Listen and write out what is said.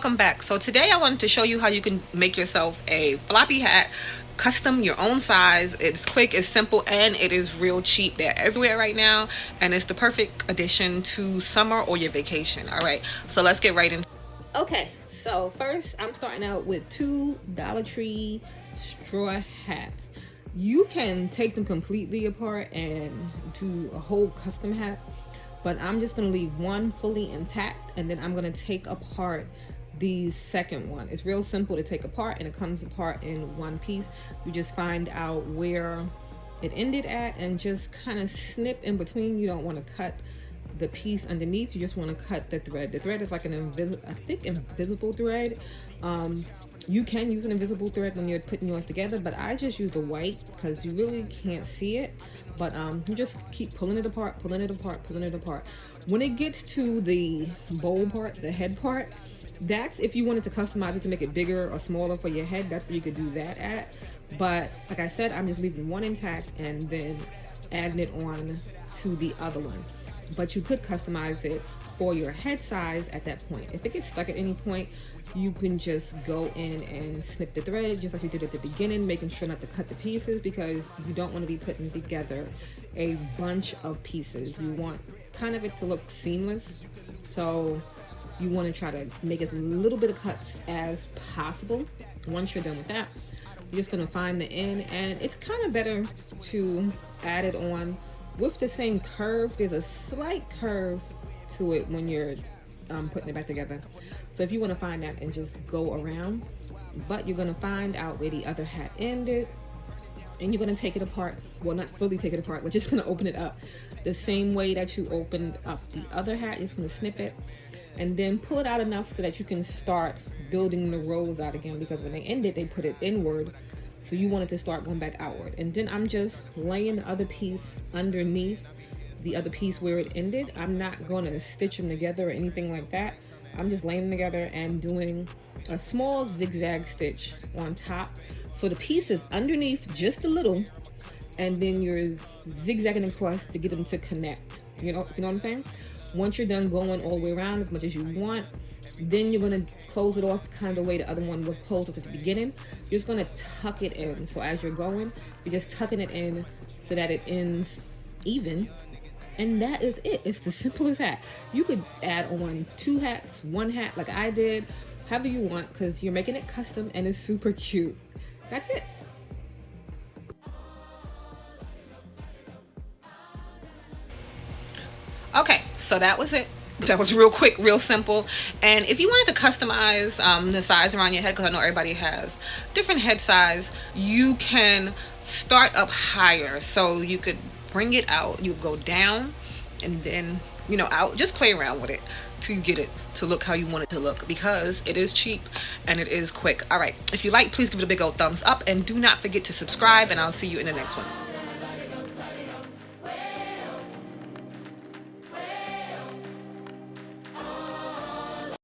Welcome back. So today I wanted to show you how you can make yourself a floppy hat, custom your own size. It's quick, it's simple, and it is real cheap. They're everywhere right now, and it's the perfect addition to summer or your vacation. All right, so let's get right into it. Okay, so first I'm starting out with two Dollar Tree straw hats. You can take them completely apart and do a whole custom hat, but I'm just going to leave one fully intact, and then I'm going to take apart the second one. It's real simple to take apart, and it comes apart in one piece. You just find out where it ended at and just kind of snip in between. You don't want to cut the piece underneath, you just want to cut the thread. The thread is like a thick invisible thread. You can use an invisible thread when you're putting yours together, but I just use the white because you really can't see it. But you just keep pulling it apart, pulling it apart, pulling it apart. When it gets to the bowl part, the head part, that's if you wanted to customize it to make it bigger or smaller for your head, that's where you could do that at. But like I said, I'm just leaving one intact and then adding it on to the other one. But you could customize it for your head size at that point. If it gets stuck at any point, you can just go in and snip the thread just like you did at the beginning, making sure not to cut the pieces because you don't want to be putting together a bunch of pieces. You want kind of it to look seamless, so you want to try to make as little bit of cuts as possible. Once you're done with that, you're just going to find the end, and it's kind of better to add it on with the same curve. There's a slight curve to it when you're putting it back together. So if you want to find that and just go around, but you're going to find out where the other hat ended, and you're going to take it apart. Well, not fully take it apart, but just going to open it up the same way that you opened up the other hat. You're just going to snip it and then pull it out enough so that you can start building the rows out again, because when they ended, they put it inward. So you want it to start going back outward. And then I'm just laying the other piece underneath the other piece where it ended. I'm not going to stitch them together or anything like that. I'm just laying them together and doing a small zigzag stitch on top. So the piece is underneath just a little, and then you're zigzagging across to get them to connect. You know what I'm saying? Once you're done going all the way around as much as you want, then you're going to close it off kind of the way the other one was closed off at the beginning. You're just going to tuck it in. So as you're going, you're just tucking it in so that it ends even. And that is it. It's the simplest hat. You could add on two hats, one hat like I did, however you want, because you're making it custom and it's super cute. That's it. Okay, so that was it. That was real quick, real simple. And if you wanted to customize the size around your head, because I know everybody has different head size, you can start up higher. So you could bring it out, you go down, and then, out. Just play around with it till you get it to look how you want it to look, because it is cheap and it is quick. All right, if you like, please give it a big old thumbs up, and do not forget to subscribe, and I'll see you in the next one.